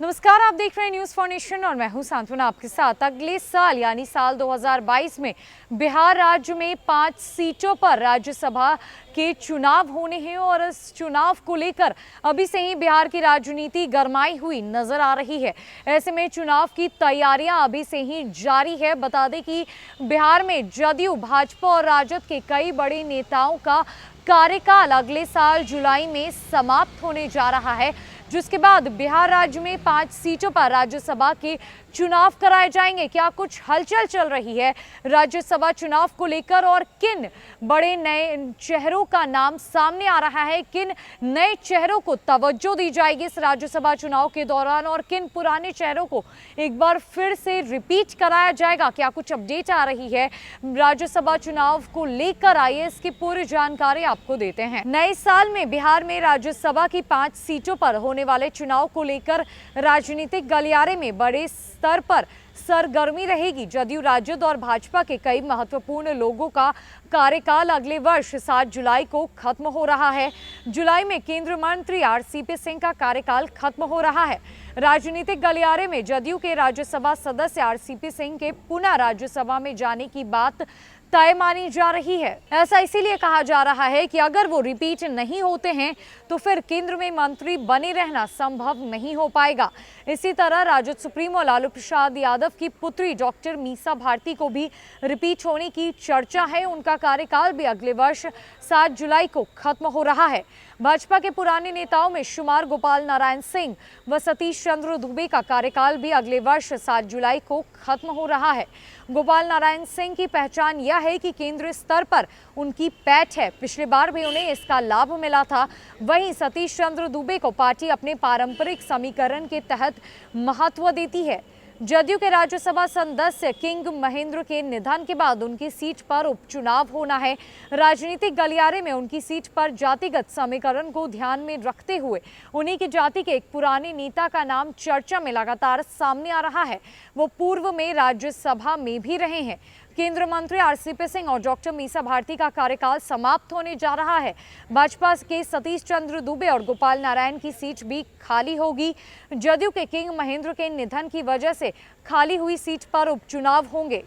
नमस्कार, आप देख रहे हैं न्यूज फॉर नेशन और मैं हूं सांत्वना आपके साथ। अगले साल यानी साल 2022 में बिहार राज्य में 5 सीटों पर राज्यसभा के चुनाव होने हैं और इस चुनाव को लेकर अभी से ही बिहार की राजनीति गरमाई हुई नजर आ रही है। ऐसे में चुनाव की तैयारियां अभी से ही जारी है। बता दें कि बिहार में जदयू, भाजपा और राजद के कई बड़े नेताओं का कार्यकाल अगले साल जुलाई में समाप्त होने जा रहा है, जिसके बाद बिहार राज्य में 5 सीटों पर राज्यसभा के चुनाव कराए जाएंगे। क्या कुछ हलचल चल रही है राज्यसभा चुनाव को लेकर और किन बड़े नए चेहरों का नाम सामने आ रहा है, किन नए चेहरों को तवज्जो दी जाएगी इस राज्यसभा चुनाव के दौरान और किन पुराने चेहरों को एक बार फिर से रिपीट कराया जाएगा, क्या कुछ अपडेट आ रही है राज्यसभा चुनाव को लेकर, आइए इसकी पूरी जानकारी आपको देते हैं। नए साल में बिहार में राज्यसभा की 5 सीटों पर होने वाले चुनाव को लेकर राजनीतिक गलियारे में बड़े स्तर पर सरगर्मी रहेगी। जदयू, राजद और भाजपा के कई महत्वपूर्ण लोगों का कार्यकाल अगले वर्ष 7 जुलाई को खत्म हो रहा है। जुलाई में केंद्रीय मंत्री आरसीपी सिंह का कार्यकाल खत्म हो रहा है। राजनीतिक गलियारे में जदयू के राज्यसभा सदस्य आरसीपी सिंह के पुनः राज्यसभा में जाने की बात तय मानी जा रही है। ऐसा इसीलिए कहा जा रहा है कि अगर वो रिपीट नहीं होते हैं तो फिर केंद्र में मंत्री बने रहना संभव नहीं हो पाएगा। इसी तरह राजद सुप्रीमो लालू प्रसाद यादव की पुत्री डॉक्टर मीसा भारती को भी रिपीट होने की चर्चा है। उनका कार्यकाल भी अगले वर्ष 7 जुलाई को खत्म हो रहा है। भाजपा के पुराने नेताओं में शुमार गोपाल नारायण सिंह व सतीश चंद्र दुबे का कार्यकाल भी अगले वर्ष 7 जुलाई को खत्म हो रहा है। गोपाल नारायण सिंह की पहचान यह है कि केंद्रीय स्तर पर उनकी पैठ है, पिछले बार भी उन्हें इसका लाभ मिला था। वहीं सतीश चंद्र दुबे को पार्टी अपने पारंपरिक समीकरण के तहत महत्व देती है। जदयू के राज्यसभा सदस्य किंग महेंद्र के निधन के बाद उनकी सीट पर उपचुनाव होना है। राजनीतिक गलियारे में उनकी सीट पर जातिगत समीकरण को ध्यान में रखते हुए उन्हीं की जाति के एक पुराने नेता का नाम चर्चा में लगातार सामने आ रहा है। वो पूर्व में राज्यसभा में भी रहे हैं। केंद्रीय मंत्री आरसीपी सिंह और डॉक्टर मीसा भारती का कार्यकाल समाप्त होने जा रहा है। भाजपा के सतीश चंद्र दुबे और गोपाल नारायण की सीट भी खाली होगी। जदयू के किंग महेंद्र के निधन की वजह से खाली हुई सीट पर उपचुनाव होंगे।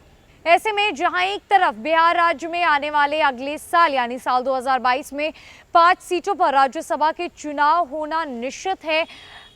ऐसे में जहां एक तरफ बिहार राज्य में आने वाले अगले साल यानी साल 2022 में 5 सीटों पर राज्यसभा के चुनाव होना निश्चित है।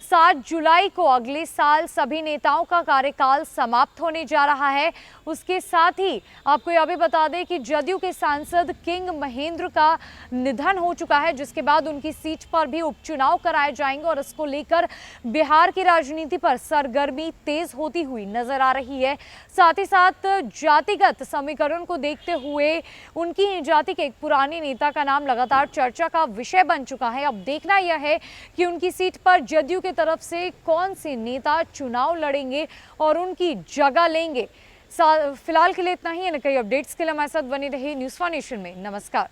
7 जुलाई को अगले साल सभी नेताओं का कार्यकाल समाप्त होने जा रहा है। उसके साथ ही आपको यह भी बता दें कि जदयू के सांसद किंग महेंद्र का निधन हो चुका है, जिसके बाद उनकी सीट पर भी उपचुनाव कराए जाएंगे और इसको लेकर बिहार की राजनीति पर सरगर्मी तेज होती हुई नजर आ रही है। साथ ही साथ जातिगत समीकरण को देखते हुए उनकी ही जाति के एक पुराने नेता का नाम लगातार चर्चा का विषय बन चुका है। अब देखना यह है कि उनकी सीट पर जदयू के तरफ से कौन से नेता चुनाव लड़ेंगे और उनकी जगह लेंगे। फिलहाल के लिए इतना ही है। कई अपडेट्स के लिए हमारे साथ बने रहिए न्यूज़ फॉर नेशन में। नमस्कार।